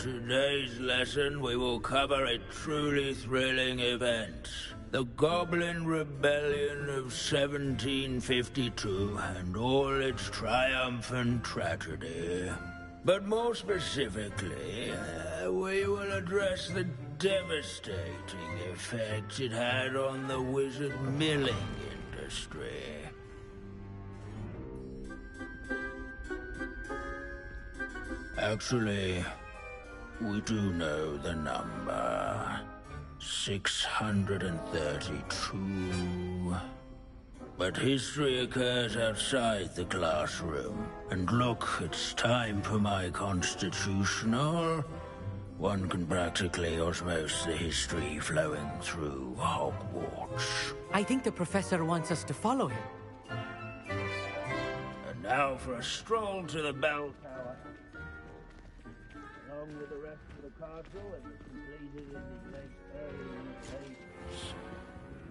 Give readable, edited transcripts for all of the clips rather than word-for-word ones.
today's lesson we will cover a truly thrilling event. The Goblin Rebellion of 1752 and all its triumphant tragedy. But more specifically, we will address the devastating effects it had on the wizard milling industry. Actually, we do know the number. 632. But history occurs outside the classroom. And look, it's time for my constitutional. One can practically osmose the history flowing through Hogwarts. I think the professor wants us to follow him. And now for a stroll to the bell tower. Along with the rest of the castle and completed in the late early ages.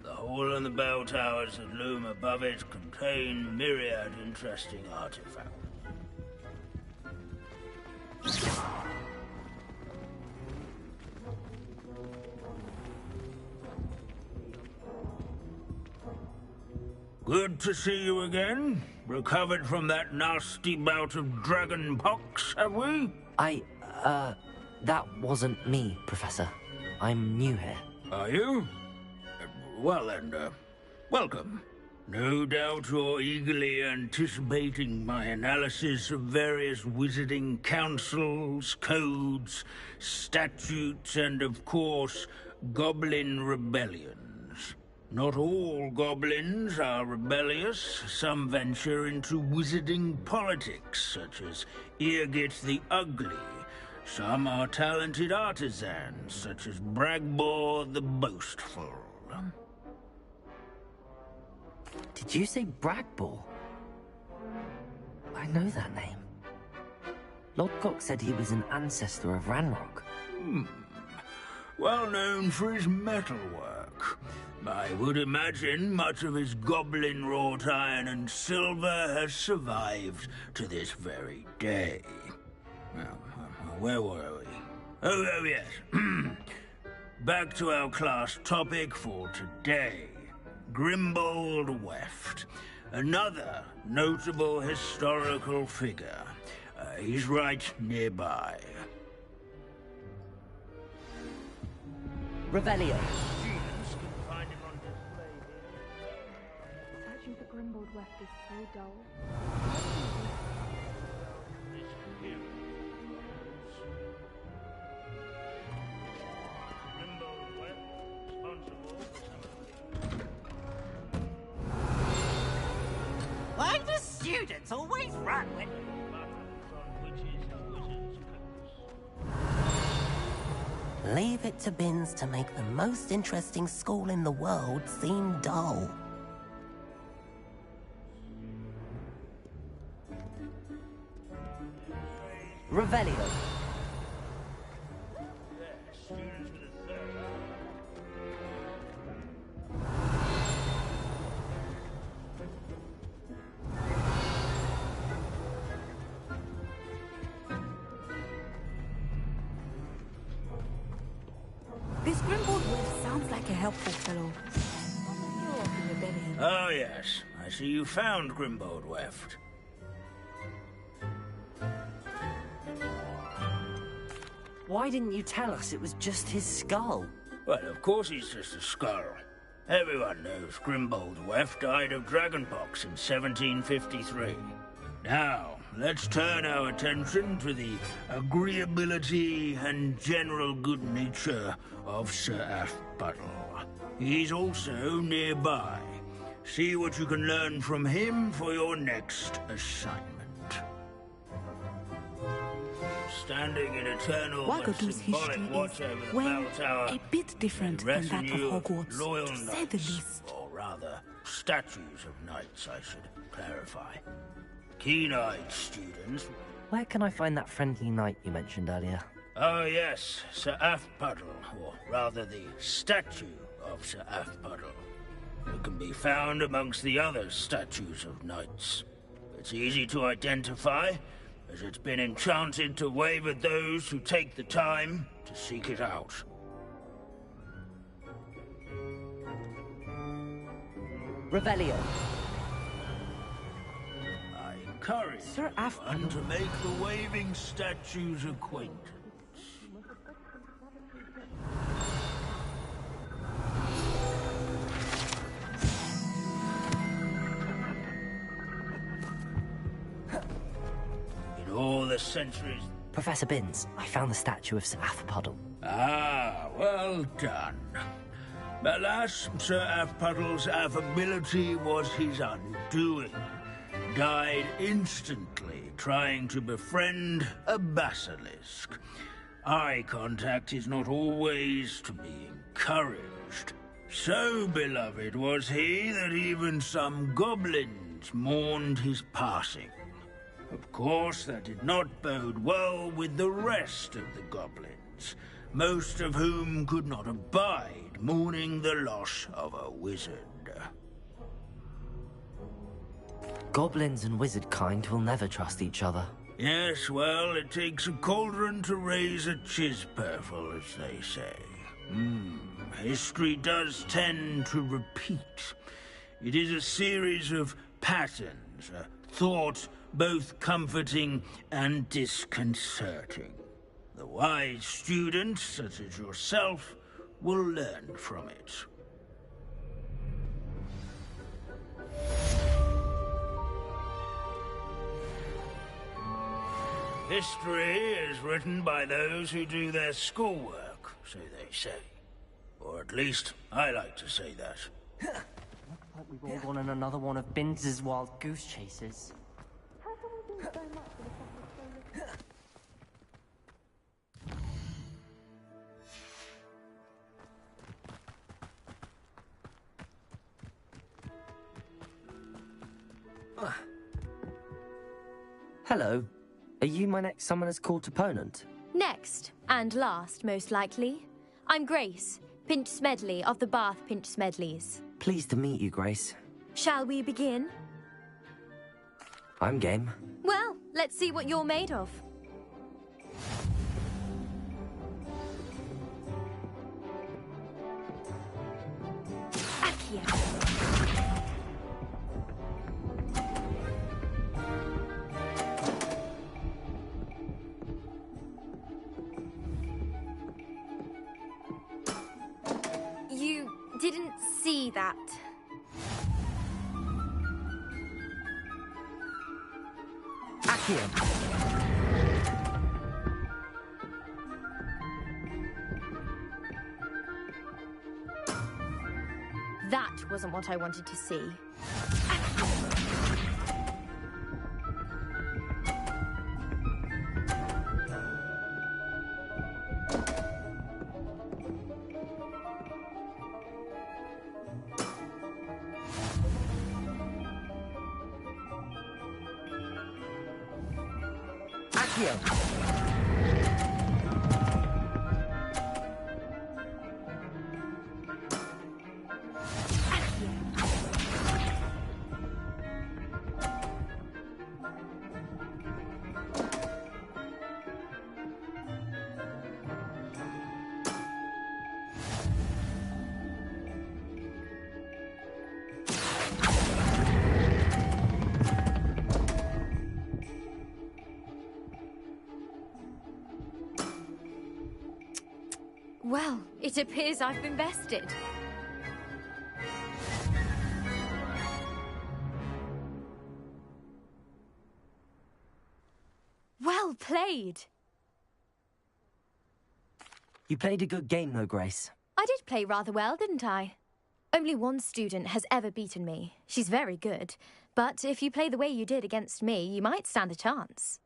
The hall and the bell towers that loom above it contain myriad interesting artifacts. Good to see you again. Recovered from that nasty bout of dragon pox, have we? That wasn't me, Professor. I'm new here. Are you? Well then, welcome. No doubt you're eagerly anticipating my analysis of various wizarding councils, codes, statutes, and of course, goblin rebellions. Not all goblins are rebellious. Some venture into wizarding politics, such as Eargit the Ugly. Some are talented artisans, such as Bragbor the Boastful. Did you say Bragbor? I know that name. Lodgok said he was an ancestor of Ranrock. Well known for his metalwork. I would imagine much of his goblin wrought iron and silver has survived to this very day. Well, where were we? Oh yes. Back to our class topic for today. Grimbold Weft. Another notable historical figure. He's right nearby. Revelio. Searching for Grimbold Weft is so dull. Why do students always run when... Leave it to Bins to make the most interesting school in the world seem dull. Revelio. This Grimbold Weft sounds like a helpful fellow. Oh yes, I see you found Grimbold Weft. Why didn't you tell us it was just his skull? Well, of course he's just a skull. Everyone knows Grimbold Weft died of dragonpox in 1753. Now, let's turn our attention to the agreeability and general good nature of Sir Aphbuttle. He's also nearby. See what you can learn from him for your next assignment. Standing in eternal Wagadu's history watch is, over the well, bell tower, a bit different than that of Hogwarts, loyal to say the knights, least. or rather, statues of knights, I should clarify. Keen-eyed students. Where can I find that friendly knight you mentioned earlier? Oh yes, Sir Aphbuttle, or rather the statue of Sir Aphbuttle. It can be found amongst the other statues of knights. It's easy to identify, as it's been enchanted to wave at those who take the time to seek it out. Revelio. I encourage Sir everyone to make the waving statue's acquaintance. In all the centuries... Professor Binns, I found the statue of Sir Afpuddle. Ah, well done. Alas, Sir Afpuddle's affability was his undoing. Died instantly trying to befriend a basilisk. Eye contact is not always to be encouraged. So beloved was he that even some goblins mourned his passing. Of course, that did not bode well with the rest of the goblins, most of whom could not abide mourning the loss of a wizard. Goblins and wizard kind will never trust each other. Yes, well, it takes a cauldron to raise a chisperful, as they say. History does tend to repeat. It is a series of patterns, a thought both comforting and disconcerting. The wise students, such as yourself, will learn from it. History is written by those who do their schoolwork, so they say. Or at least, I like to say that. Looks like we've all gone on another one of Binns' wild goose chases. Hello. Are you my next Summoner's Court opponent? Next, and last, most likely. I'm Grace, Pinch Smedley of the Bath Pinch Smedleys. Pleased to meet you, Grace. Shall we begin? I'm game. Well, let's see what you're made of. Accio. You didn't see that. Accio. That wasn't what I wanted to see. Accio. Well, it appears I've been bested. Well played. You played a good game, though, Grace. I did play rather well, didn't I? Only one student has ever beaten me. She's very good. But if you play the way you did against me, you might stand a chance.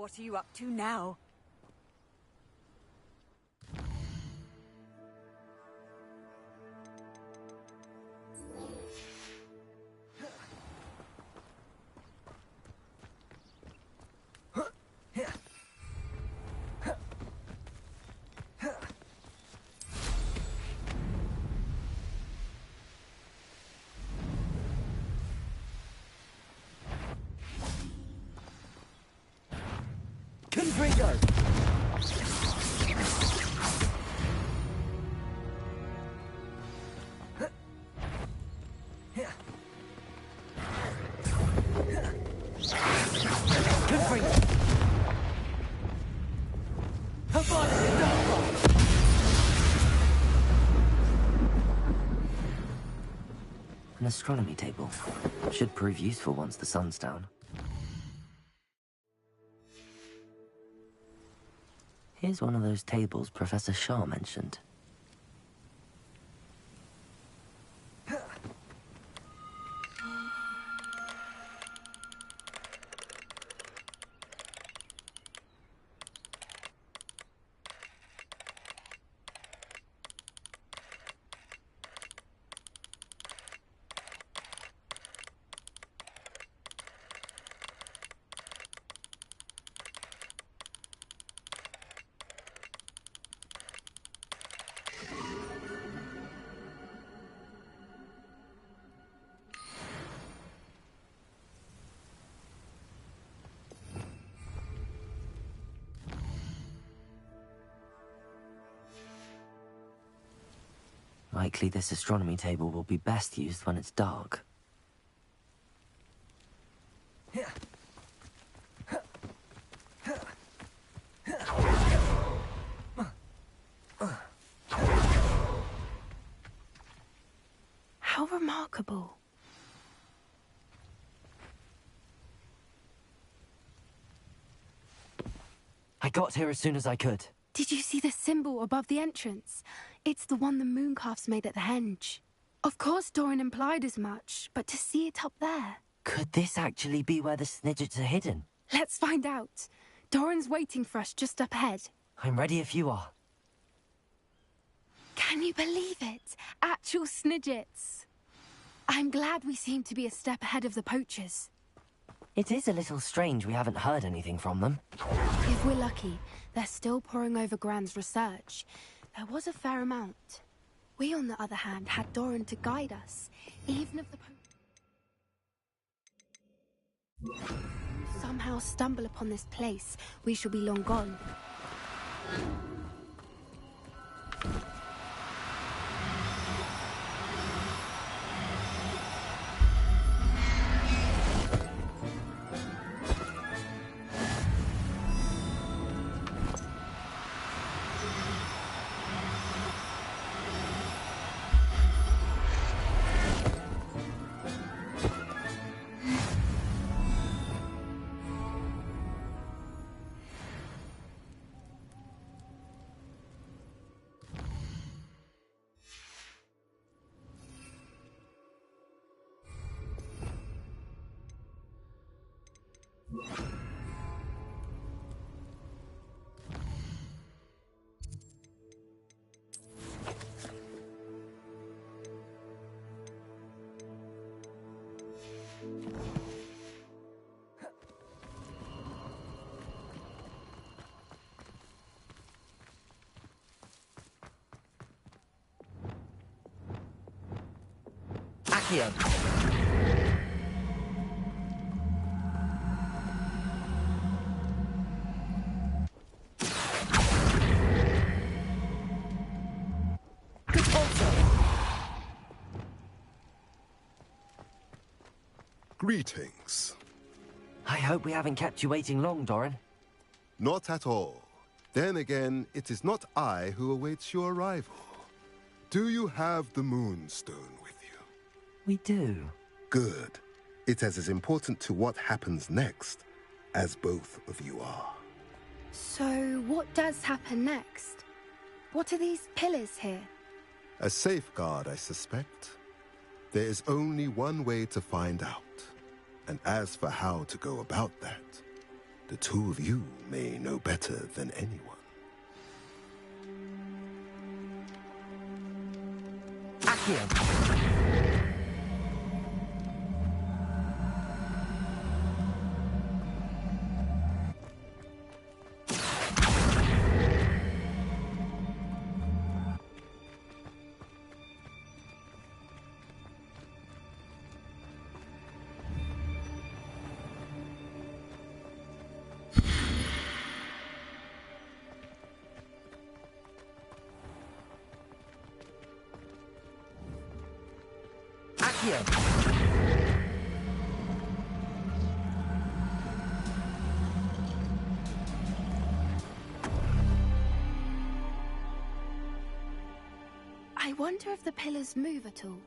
What are you up to now? Confringo! An astronomy table. Should prove useful once the sun's down. Here's one of those tables Professor Shah mentioned. Likely this astronomy table will be best used when it's dark. How remarkable. I got here as soon as I could. Did you see the symbol above the entrance? It's the one the mooncalfs made at the henge. Of course Doran implied as much, but to see it up there... Could this actually be where the Snidgets are hidden? Let's find out. Doran's waiting for us just up ahead. I'm ready if you are. Can you believe it? Actual Snidgets. I'm glad we seem to be a step ahead of the poachers. It is a little strange we haven't heard anything from them. If we're lucky, they're still poring over Gran's research. There was a fair amount. We, on the other hand, had Doran to guide us, even if the somehow stumble upon this place, we shall be long gone. Accio! Greetings. I hope we haven't kept you waiting long, Doran. Not at all. Then again, it is not I who awaits your arrival. Do you have the Moonstone with you? We do. Good. It is as important to what happens next as both of you are. So, what does happen next? What are these pillars here? A safeguard, I suspect. There is only one way to find out. And as for how to go about that, The two of you may know better than anyone. Accio! I wonder if the pillars move at all.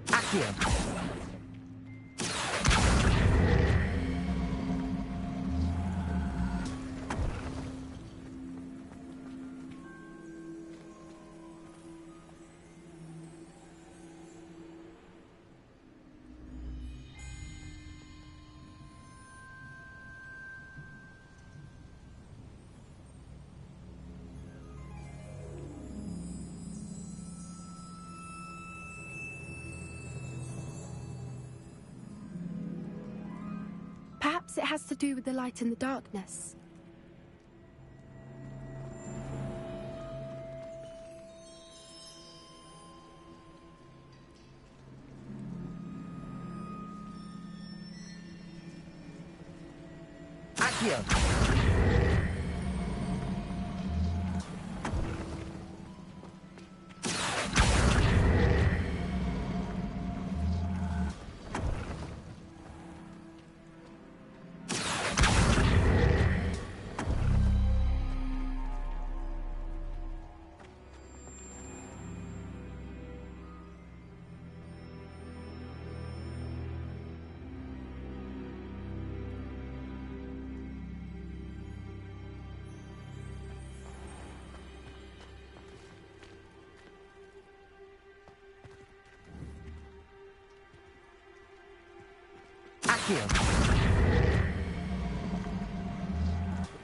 Accio! Perhaps it has to do with the light in the darkness. Accio!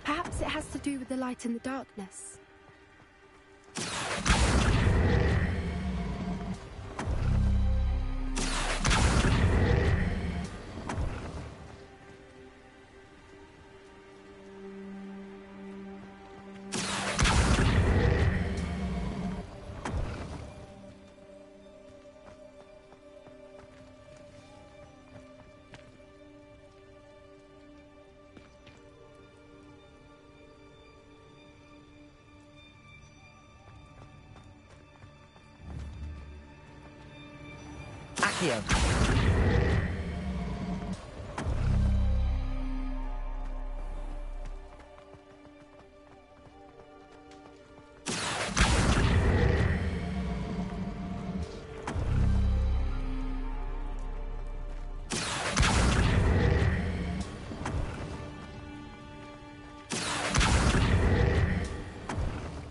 Perhaps it has to do with the light in the darkness. Accio!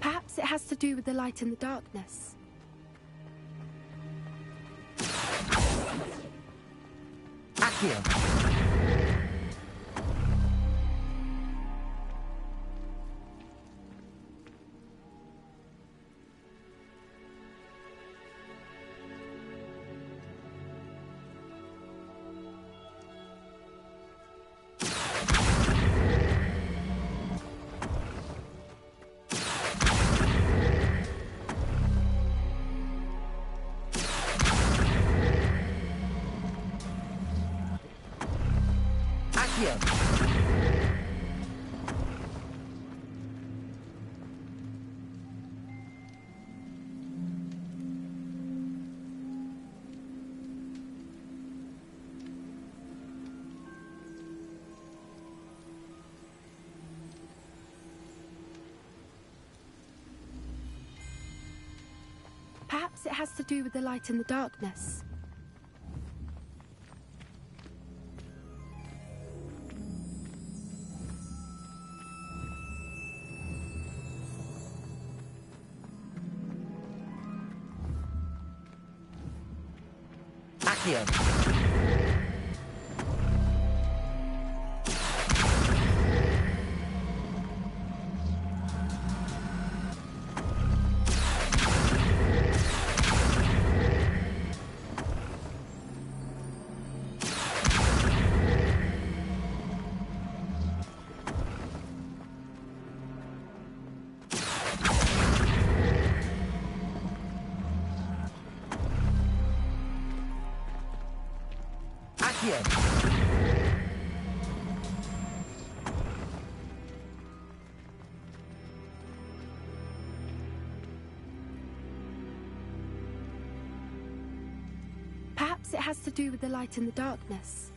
Perhaps it has to do with the light in the darkness. Accio! Perhaps it has to do with the light and the darkness. Accio. Perhaps it has to do with the light and the darkness.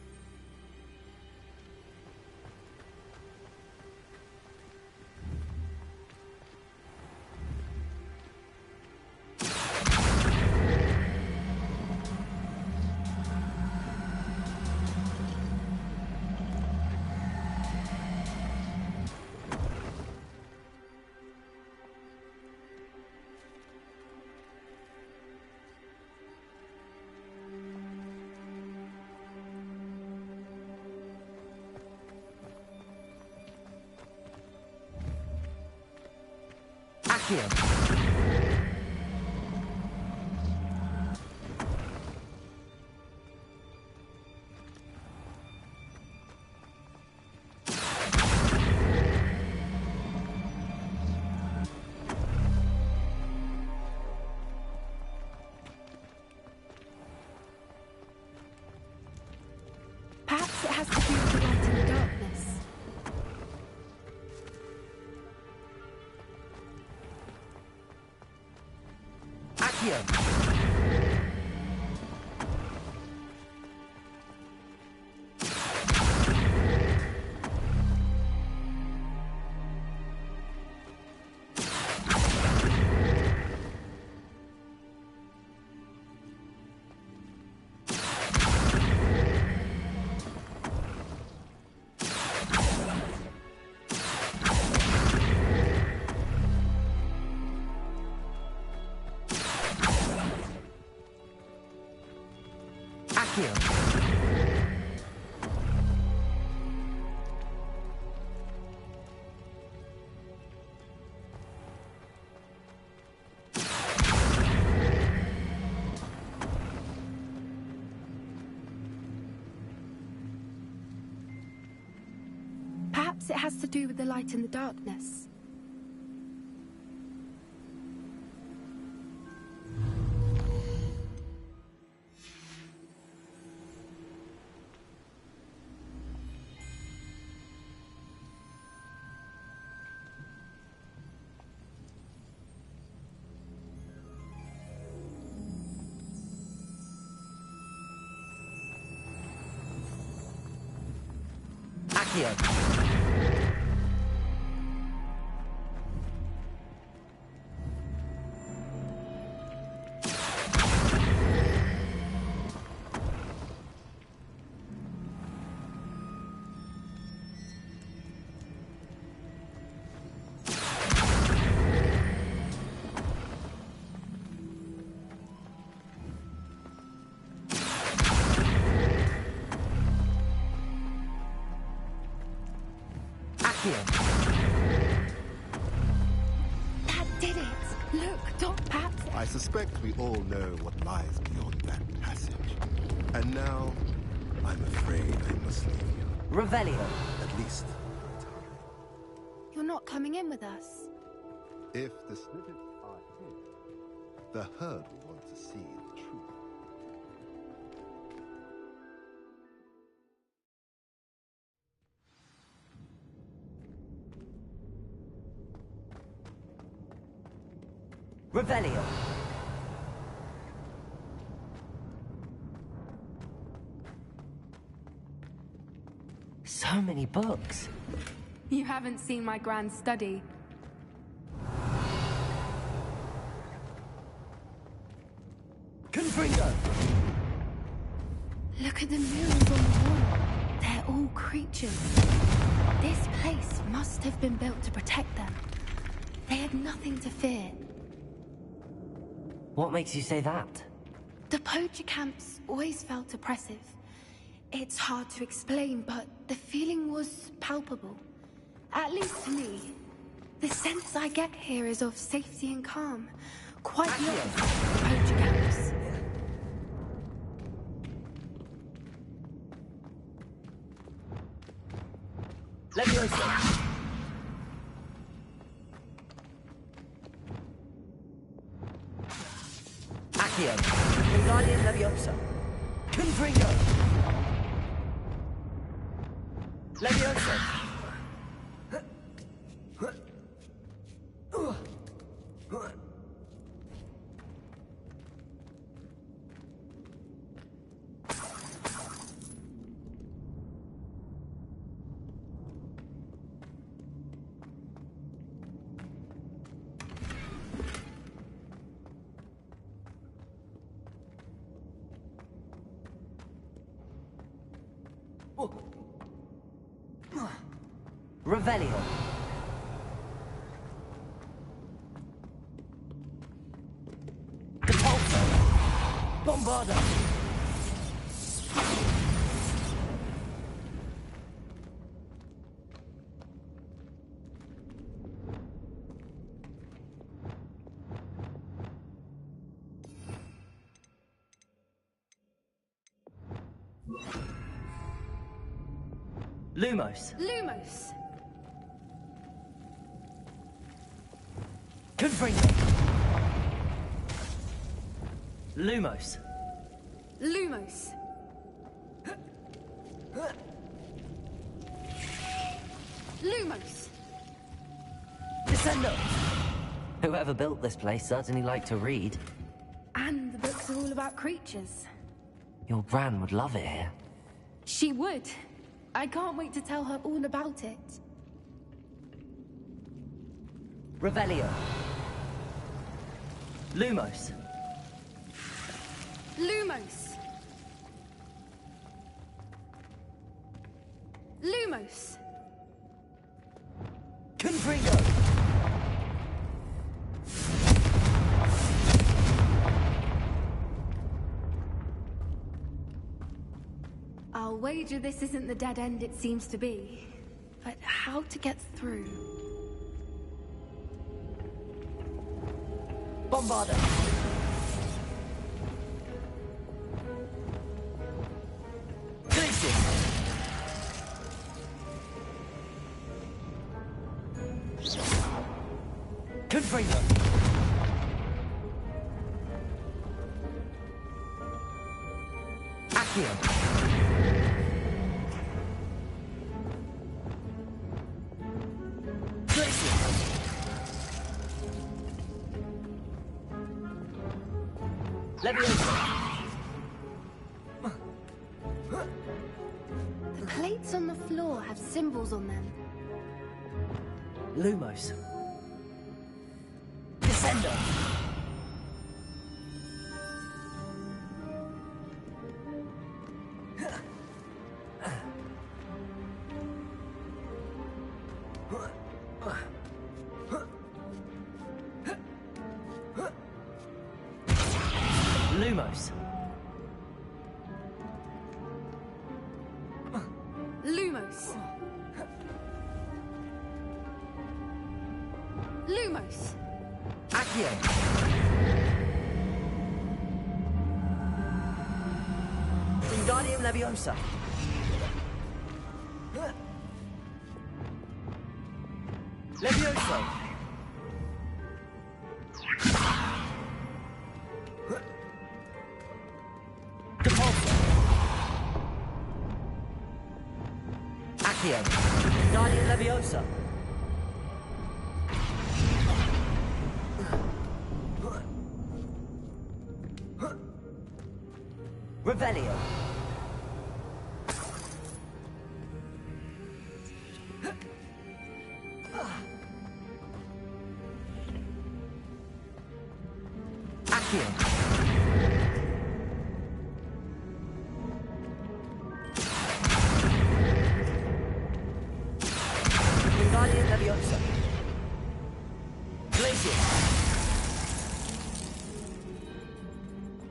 Accio. Perhaps it has to do with the light and the darkness. Accio. Perhaps it has to do with the light and the darkness. Accio. That did it! Look, perhaps... I suspect we all know what lies beyond that passage. And now, I'm afraid I must leave you. Revelio. At least, You're not coming in with us. if the snippets are here, the herd will want to see the truth. Revelio. So many books. You haven't seen my grand study. Confringo! Look at the mirrors on the wall. They're all creatures. This place must have been built to protect them. They had nothing to fear. What makes you say that? The poacher camps always felt oppressive. It's hard to explain, but the feeling was palpable. At least to me. The sense I get here is of safety and calm. Quite the opposite of the poacher camps. Leviosa! Accio! Wingardium Leviosa! Confringo! Leviosa! Revelio. Depulso. Bombarda. Lumos. Lumos. Confringo. Lumos. Lumos. Lumos. Descendo. Whoever built this place certainly liked to read. And the books are all about creatures. Your Gran would love it here. She would. I can't wait to tell her all about it. Revelio. Lumos. Lumos. Lumos. Confringo. I'll wager this isn't the dead end it seems to be. But how to get through? Bombarda. Glacius. Confringo. Accio. Leviosa. The plates on the floor have symbols on them. Lumos. Descendo. Lumos. Lumos. Lumos. Accio. Wingardium Leviosa. Levioso. Depulso. Accio. Wingardium Leviosa. Revelio. Accio.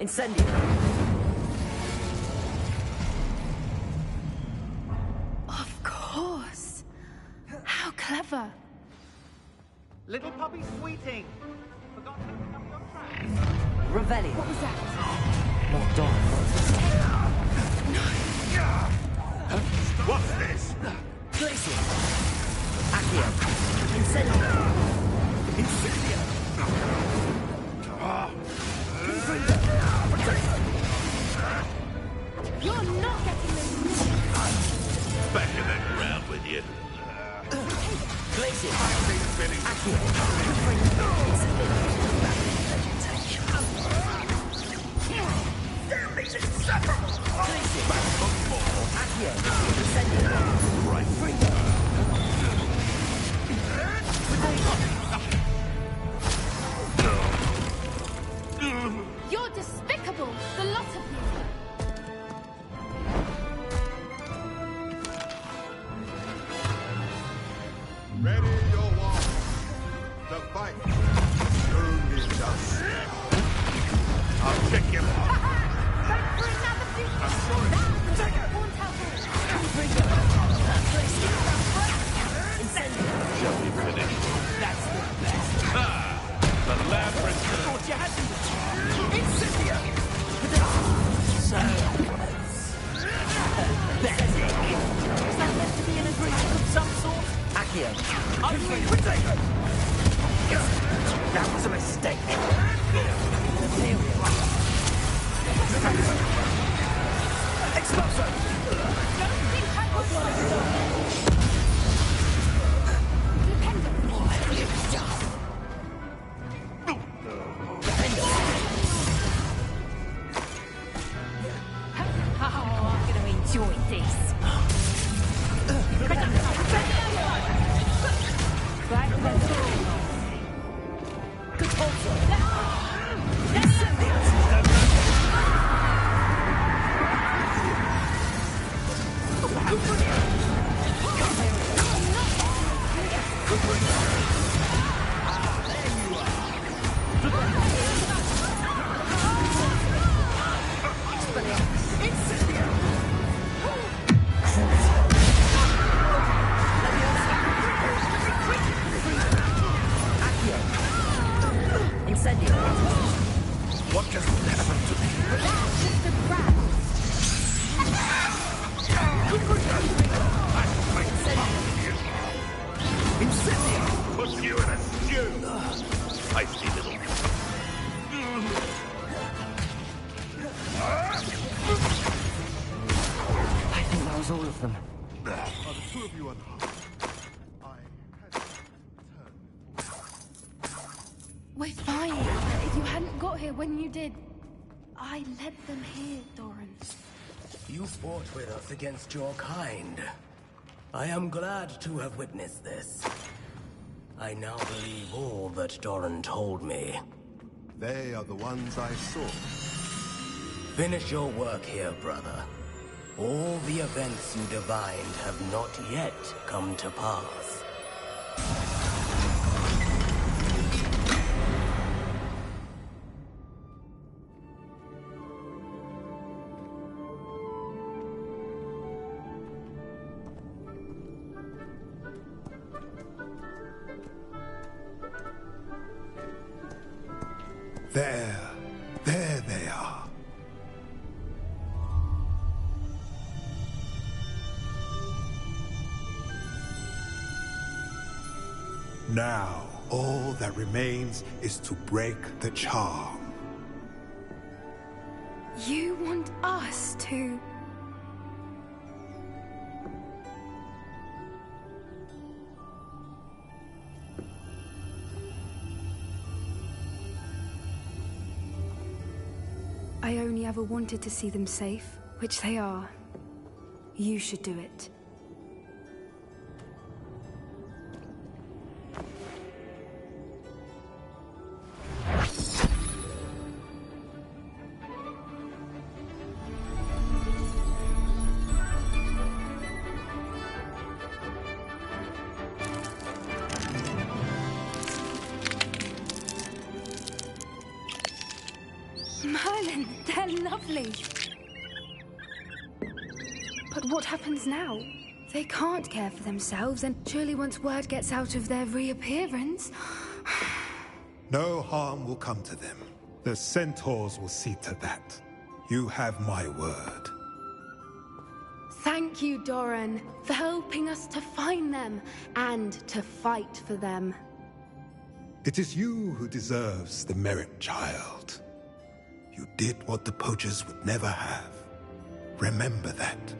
Incendio! Of course. How clever. Little puppy sweeting. Forgot to pick up your trash. Revelio. What was that? Not Doran. What's this? Glacier. Accio. Incendio. Incendio. You're not getting this. Back in that ground with you. Glacier. Finished. Accio. Damn these insufferable! Glacier. Back for more. Accio. Incendio. Right. You're despicable, the lot of you. Ready your walk. The fight soon begins. I'll check you. Back for another few. I'm sorry. Take it. Won't help us. Shall we finish? That's the best. The labyrinth. Thought you had to. Incendio! So close. Pathetic. Is that meant to be an agreement of some sort? Accio. Potato! That was a mistake. Material. Explosion! Don't think I was one of Oh, I'm going to enjoy this. Right, let's go. Good also. Incendio. What just happened to me? That's just a crap. Incendio! Put you in a stew! Feisty little... I think that was all of them. Are the two of you unharmed? I had to return. We're fine. You hadn't got here when you did. I led them here, Doran. You fought with us against your kind. I am glad to have witnessed this. I now believe all that Doran told me. They are the ones I saw. Finish your work here, brother. All the events you divined have not yet come to pass. There they are. Now, all that remains is to break the charm. You want us to... I only ever wanted to see them safe, which they are. You should do it. Merlin, they're lovely. But what happens now? They can't care for themselves, and surely once word gets out of their reappearance... No harm will come to them. The centaurs will see to that. You have my word. Thank you, Doran, for helping us to find them and to fight for them. It is you who deserves the merit, child. You did what the poachers would never have. Remember that.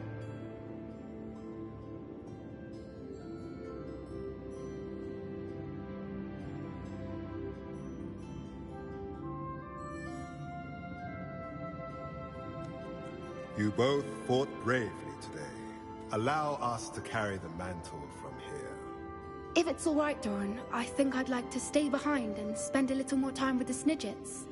You both fought bravely today. Allow us to carry the mantle from here. If it's all right, Doran, I think I'd like to stay behind and spend a little more time with the Snidgets.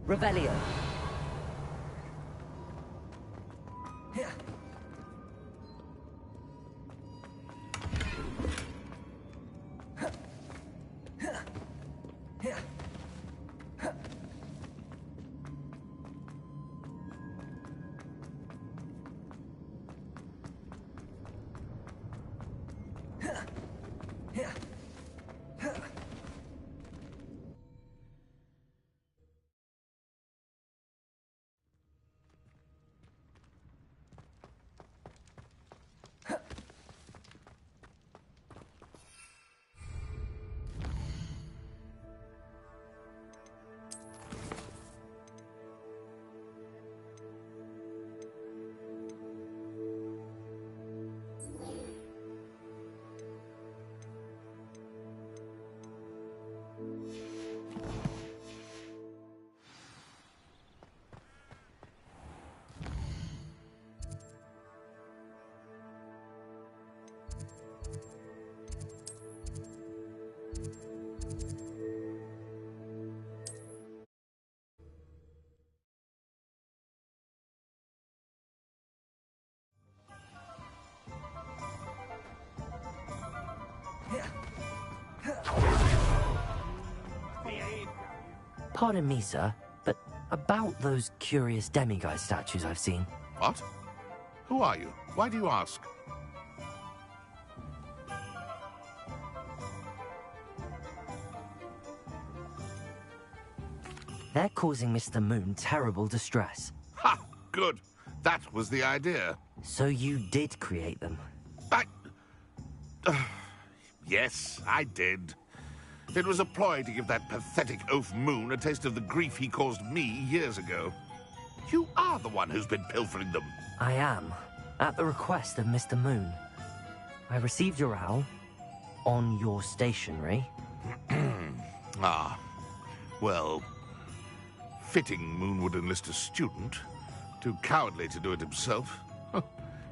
Revelio. Pardon me, sir, but about those curious demiguise statues I've seen. What? Who are you? Why do you ask? They're causing Mr. Moon terrible distress. Ha! Good. That was the idea. So you did create them? Yes, I did. It was a ploy to give that pathetic oaf Moon a taste of the grief he caused me years ago. You are the one who's been pilfering them. I am, at the request of Mr. Moon. I received your owl on your stationery. Ah, well, fitting Moon would enlist a student. Too cowardly to do it himself.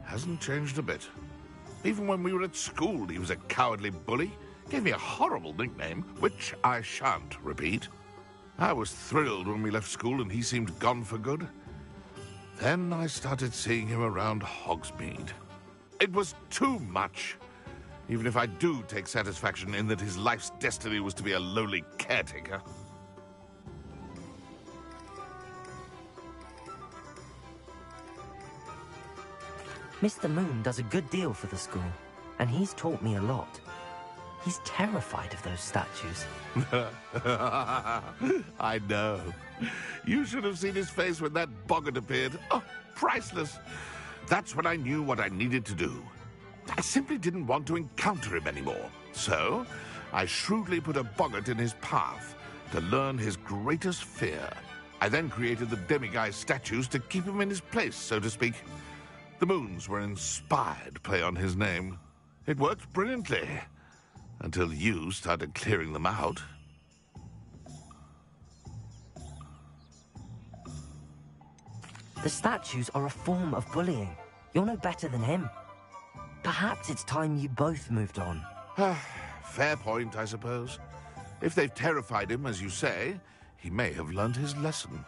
Hasn't changed a bit. Even when we were at school, he was a cowardly bully. Gave me a horrible nickname, which I shan't repeat. I was thrilled when we left school and he seemed gone for good. Then I started seeing him around Hogsmeade. It was too much. Even if I do take satisfaction in that his life's destiny was to be a lowly caretaker. Mr. Moon does a good deal for the school, and he's taught me a lot. He's terrified of those statues. I know. You should have seen his face when that boggart appeared. Oh, priceless. That's when I knew what I needed to do. I simply didn't want to encounter him anymore. So, I shrewdly put a boggart in his path to learn his greatest fear. I then created the demiguise statues to keep him in his place, so to speak. The moons were an inspired play on his name. It worked brilliantly. Until you started clearing them out. The statues are a form of bullying. You're no better than him. Perhaps it's time you both moved on. Fair point, I suppose. If they've terrified him, as you say, he may have learned his lesson.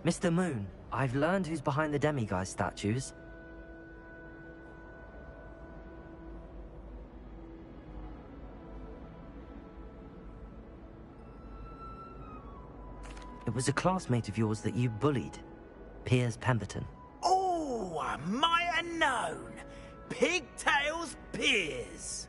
Mr. Moon, I've learned who's behind the demiguise statues. It was a classmate of yours that you bullied, Piers Pemberton. Oh, I might have known. Pigtails Piers.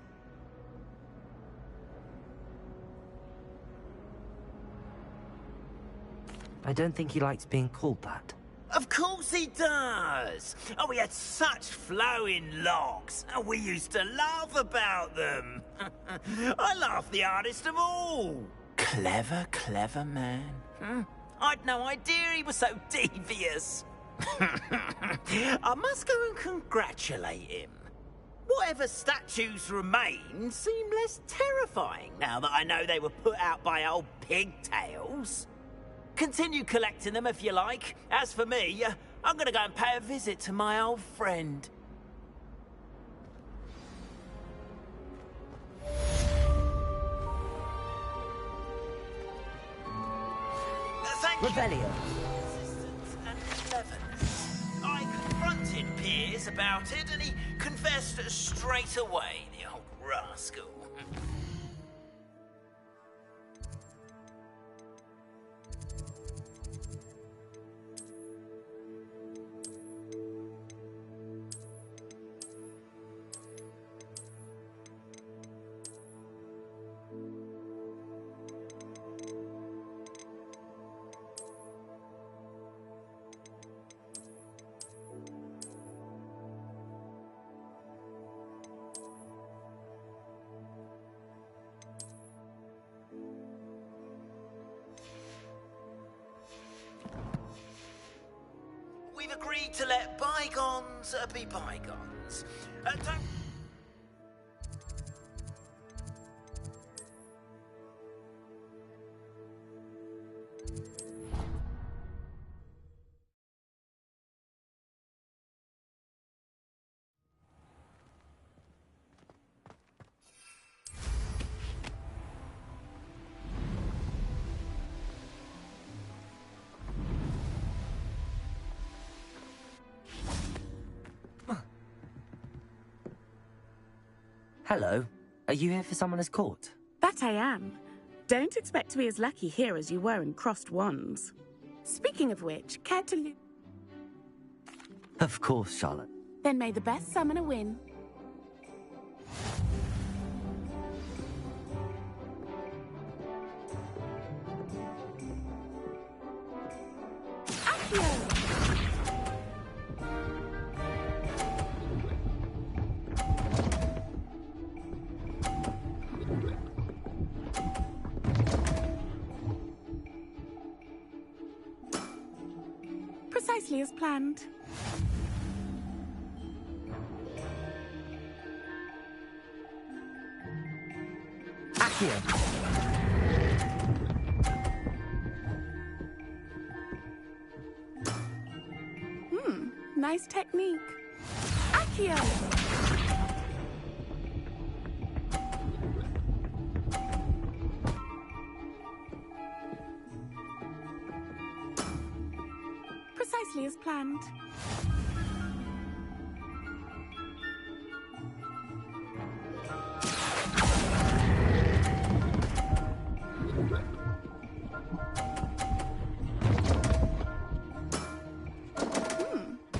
I don't think he likes being called that. Of course he does. Oh, he had such flowing locks. And we used to laugh about them. I laughed the hardest of all. Clever, clever man. I'd no idea he was so devious. I must go and congratulate him. Whatever statues remain seem less terrifying now that I know they were put out by old pigtails. Continue collecting them if you like. As for me, I'm gonna go and pay a visit to my old friend. Rebellion. I confronted Piers about it, and he confessed straight away, the old rascal. we've agreed to let bygones be bygones. Don't... Hello. Are you here for Summoner's Court? That I am. Don't expect to be as lucky here as you were in Crossed Wands. Speaking of which, care to... Of course, Charlotte. Then may the best summoner win. Precisely as planned. Accio. Nice technique. Accio! Precisely as planned.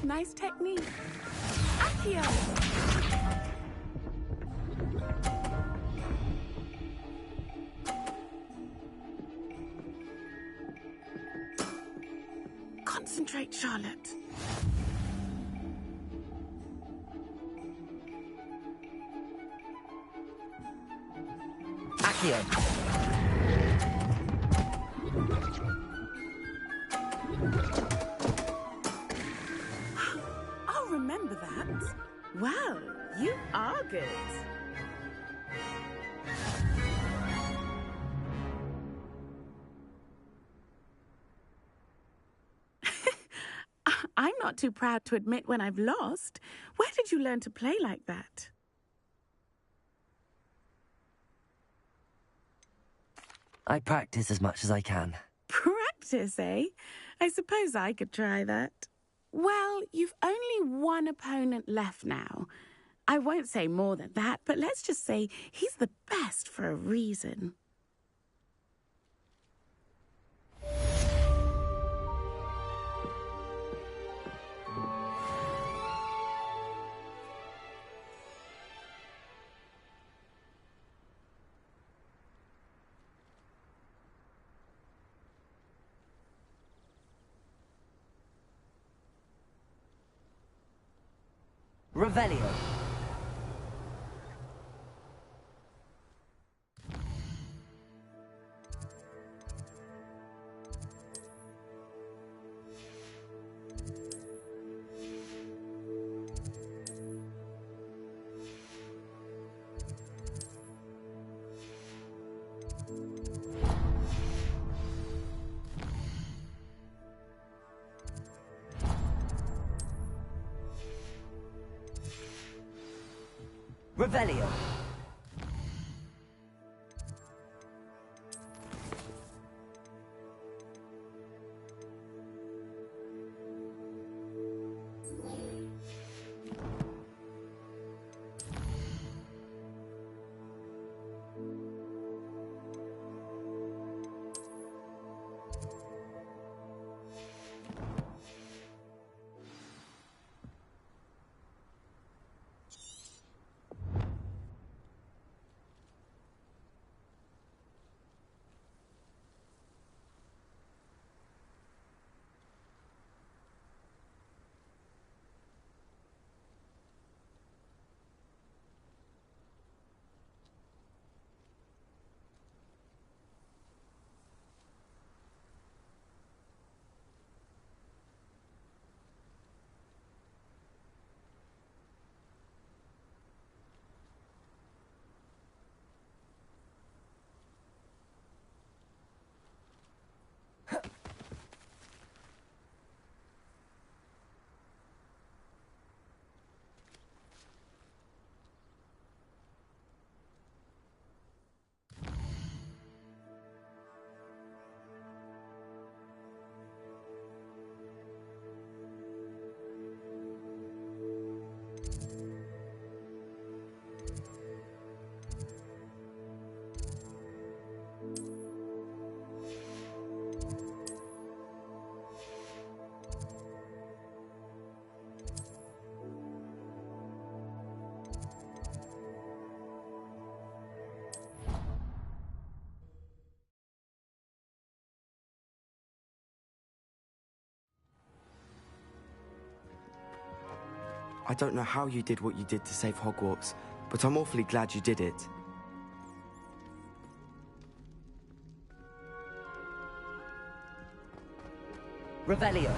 Nice technique. Accio! Concentrate, Charlotte. Accio. I'll remember that. Well, you are good. I'm not too proud to admit when I've lost. Where did you learn to play like that? I practice as much as I can. Practice, eh? I suppose I could try that. Well, you've only one opponent left now. I won't say more than that, but let's just say he's the best for a reason. Revelio. Revelio. I don't know how you did what you did to save Hogwarts, but I'm awfully glad you did it. Revelio.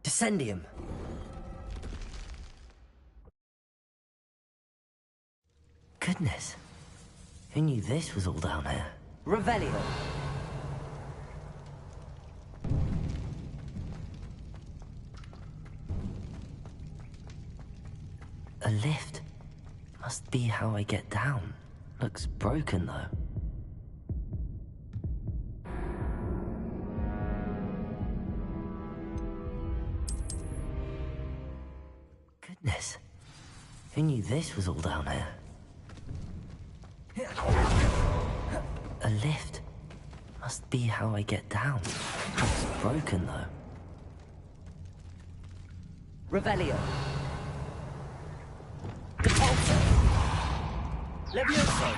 Descendium. Goodness. Who knew this was all down here? Revelio. A lift. Must be how I get down. Looks broken, though. Goodness. Who knew this was all down here? A lift. Must be how I get down. Looks broken, though. Revelio. Depulso. Levioso.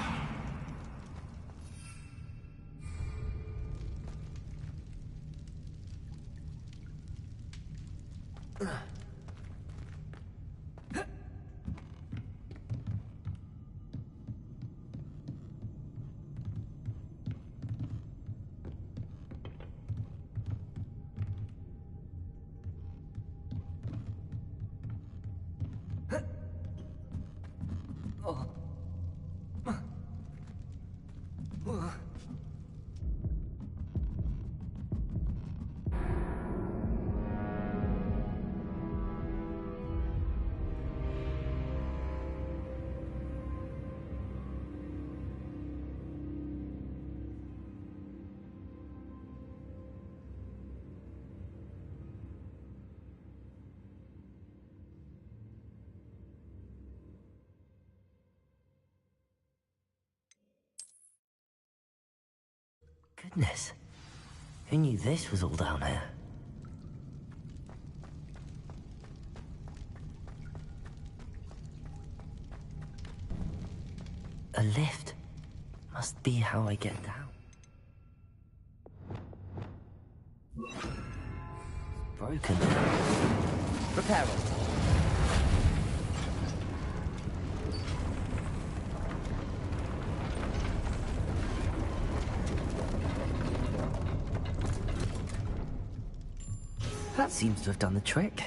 Goodness. Who knew this was all down here? A lift. Must be how I get down. Broken. Repair it. That seems to have done the trick.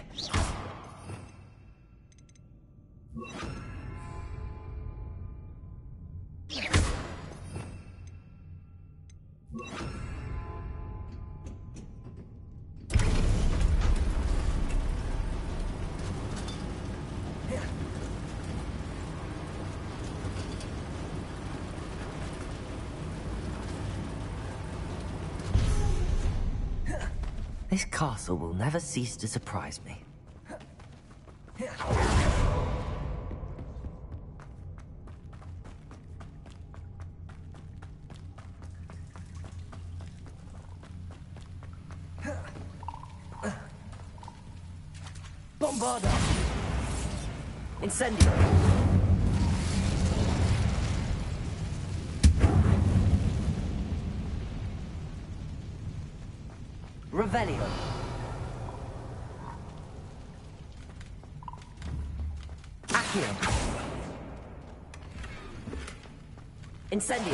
This castle will never cease to surprise me. Bombarda! Incendio! Revelio. Accio. Incendio.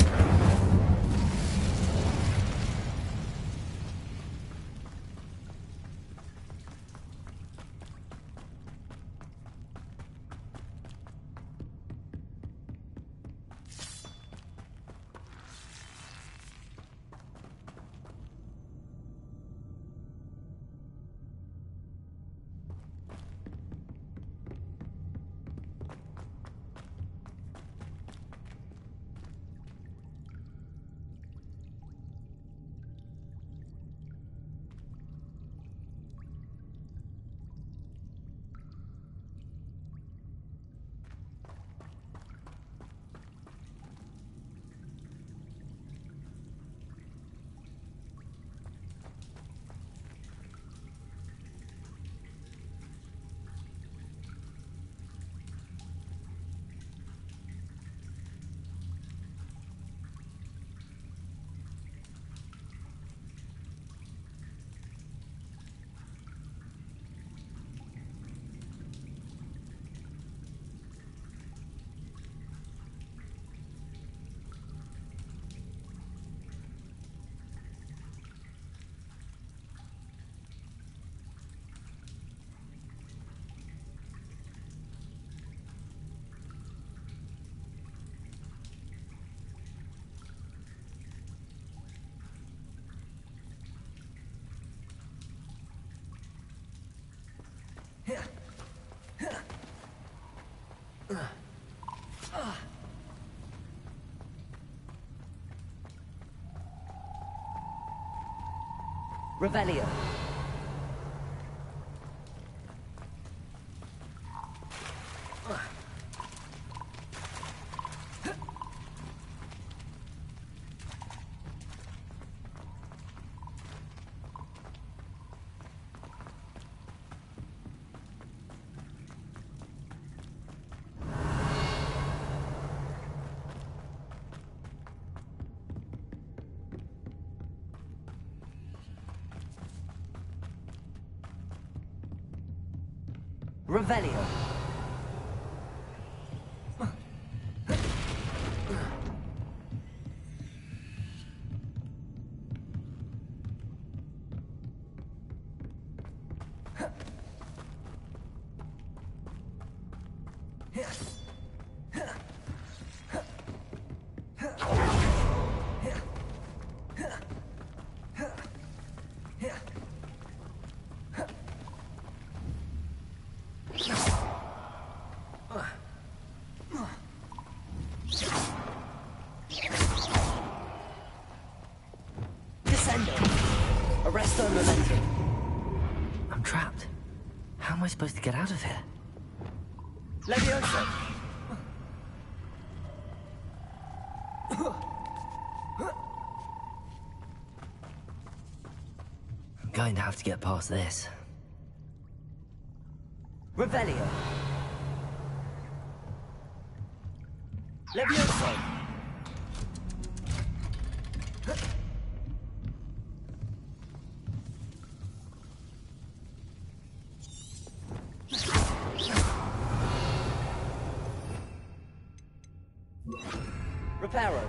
Revelio. Revelio. Arresto momentum. I'm trapped. How am I supposed to get out of here? Leviosa! I'm going to have to get past this. Revelio. Leviosa! Reparo.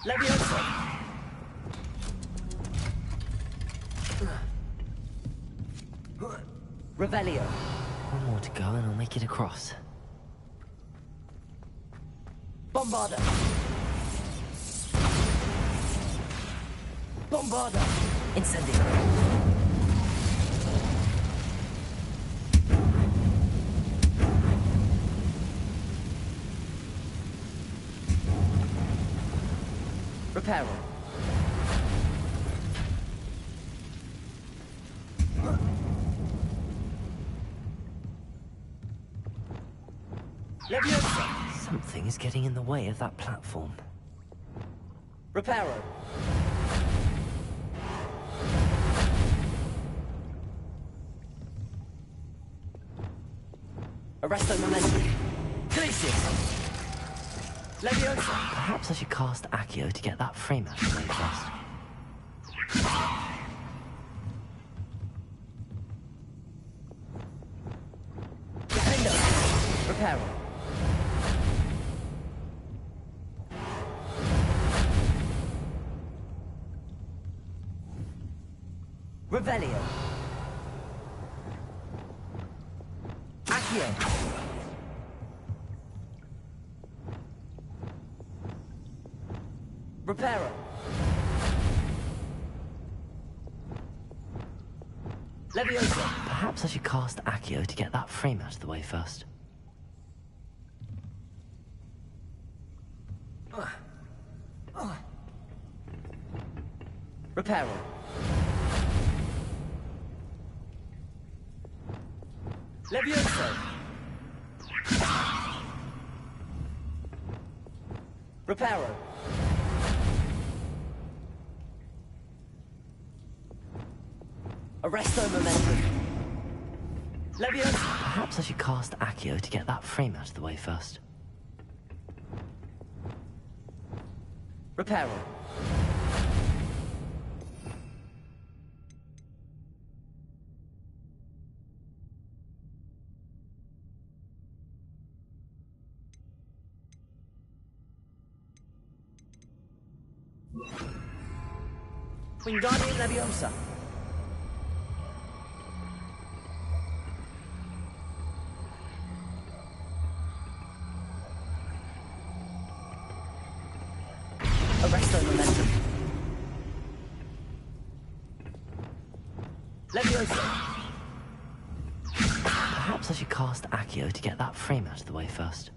Leviosa. Revelio. One more to go and I'll make it across. Bombarda. Bombarda. Incendio. Reparo. Leviosa. Something is getting in the way of that platform. Reparo. Arresto momentum. Glacius. Leviosa! Perhaps I should cast Accio to get that frame out of the way first. Defender! Reparo. Revelio. Accio. Reparo. Leviosa. Perhaps I should cast Accio to get that frame out of the way first. Reparo. Leviosa. Reparo. Arresto momentum. Leviosa. Perhaps I should cast Accio to get that frame out of the way first. Reparo. Wingardium Leviosa. Arresto momentum. Leviosa. Perhaps I should cast Accio to get that frame out of the way first.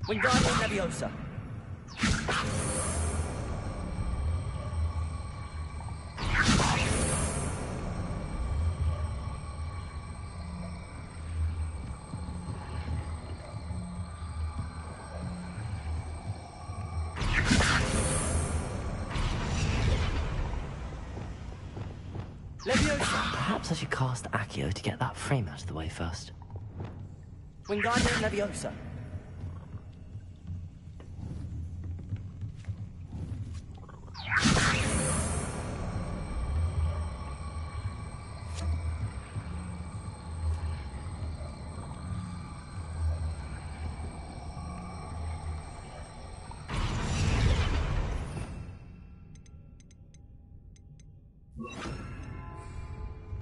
Wingardium Leviosa. Leviosa. Perhaps I should cast Accio to get that frame out of the way first. Wingardium Leviosa.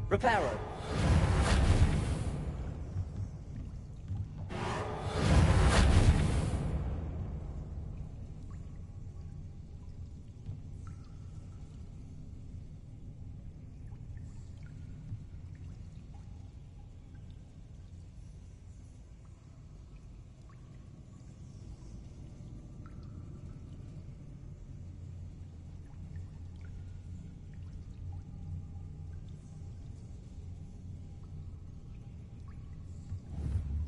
Reparo.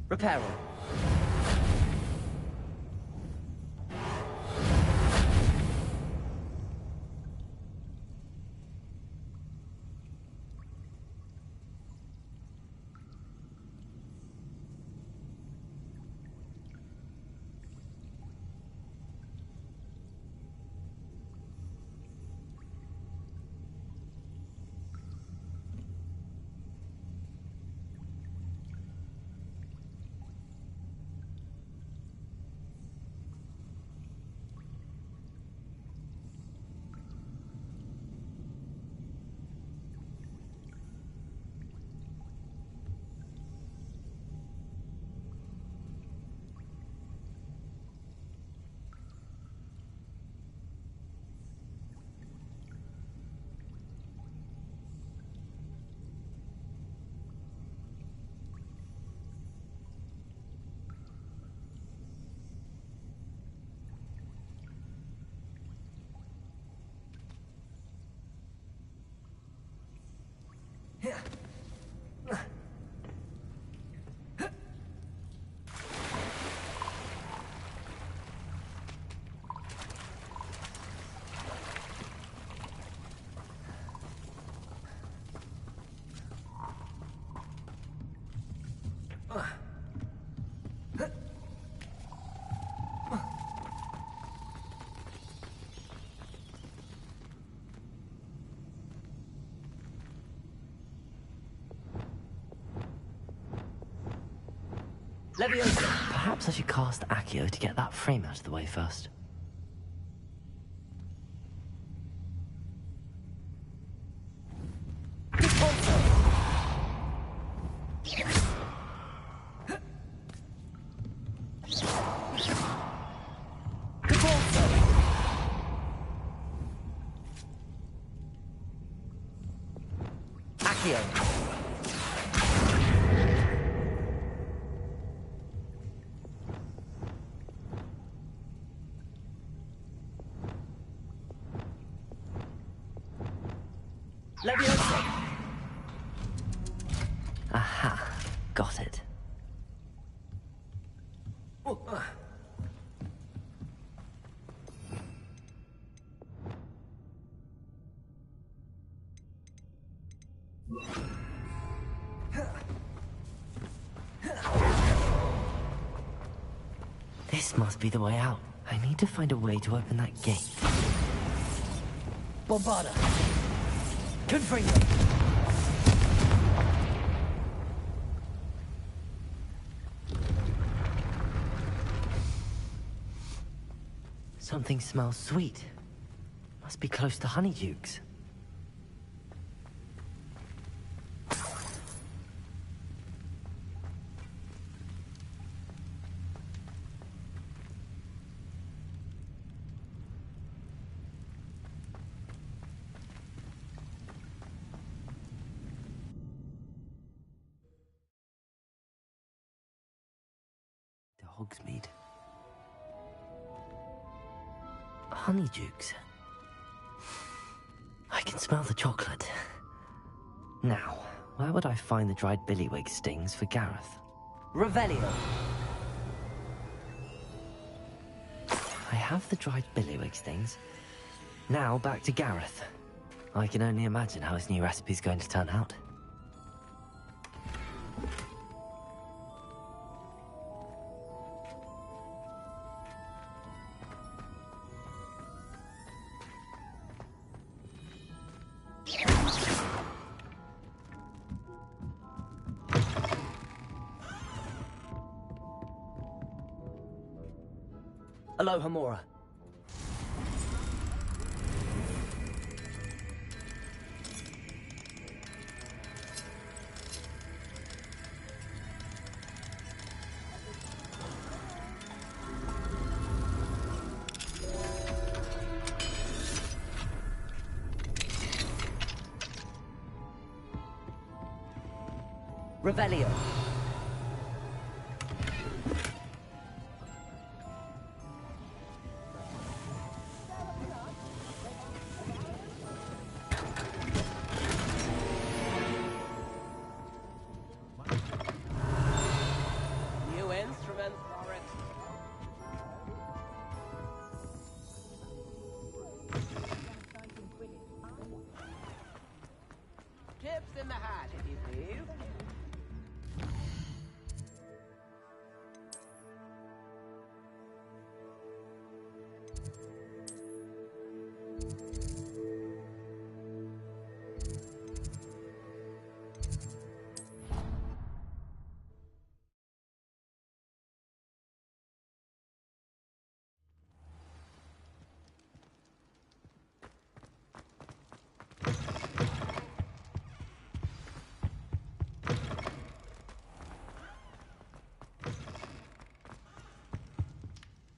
Reparo. Leviosa! Perhaps I should cast Accio to get that frame out of the way first. Leviosa! Aha, got it. This must be the way out. I need to find a way to open that gate. Bombarda! Confringo! Something smells sweet. Must be close to Honeydukes. Hogsmeade. Honeydukes. I can smell the chocolate. Now, where would I find the dried billywig stings for Gareth? Revelio! I have the dried billywig stings. Now back to Gareth. I can only imagine how his new recipe's going to turn out. Aloha Mora. Revelio. New instruments for it. Tips in the hat, if you please.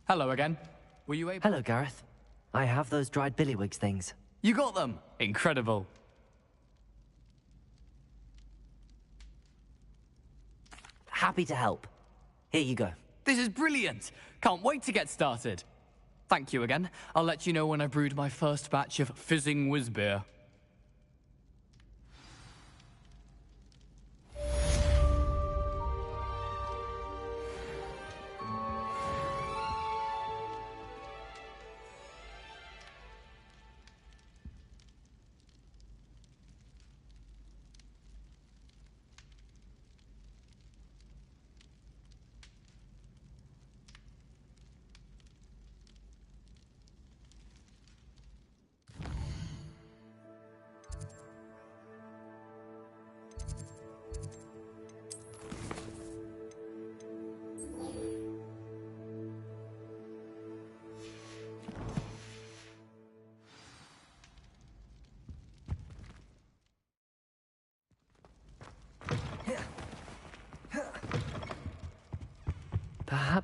Hello again. Were you able... Hello, Gareth. I have those dried billywig things. You got them! Incredible. Happy to help. Here you go. This is brilliant! Can't wait to get started. Thank you again. I'll let you know when I brewed my first batch of fizzing whiz-beer.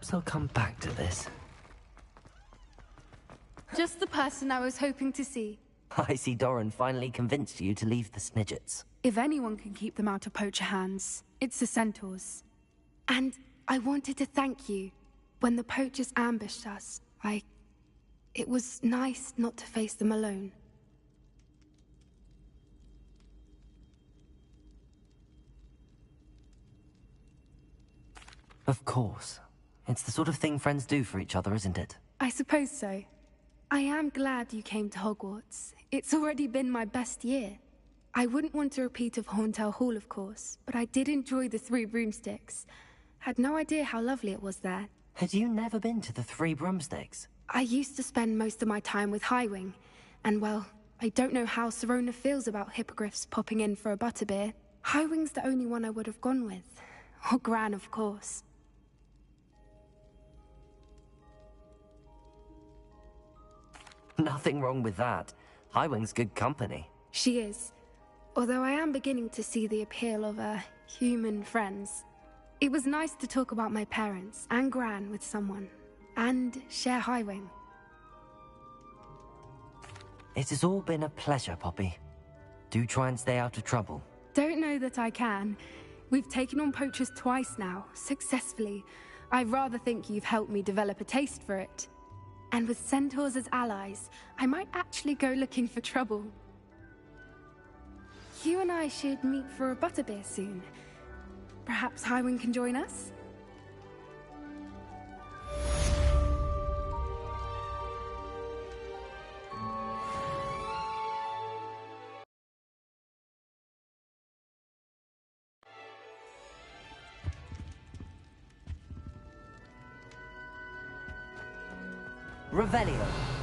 Perhaps I'll come back to this. Just the person I was hoping to see. I see Doran finally convinced you to leave the Snidgets. If anyone can keep them out of poacher hands, it's the centaurs. And I wanted to thank you. When the poachers ambushed us, it was nice not to face them alone. Of course. It's the sort of thing friends do for each other, isn't it? I suppose so. I am glad you came to Hogwarts. It's already been my best year. I wouldn't want a repeat of Horntail Hall, of course, but I did enjoy the Three Broomsticks. Had no idea how lovely it was there. Had you never been to the Three Broomsticks? I used to spend most of my time with Highwing, and well, I don't know how Serona feels about hippogriffs popping in for a butterbeer. Highwing's the only one I would have gone with. Or Gran, of course. Nothing wrong with that. Highwing's good company. She is. Although I am beginning to see the appeal of, human friends. It was nice to talk about my parents and Gran with someone. And share Highwing. It has all been a pleasure, Poppy. Do try and stay out of trouble. Don't know that I can. We've taken on poachers twice now, successfully. I rather think you've helped me develop a taste for it. And with centaurs as allies, I might actually go looking for trouble. You and I should meet for a butterbeer soon. Perhaps Highwing can join us? Revelio.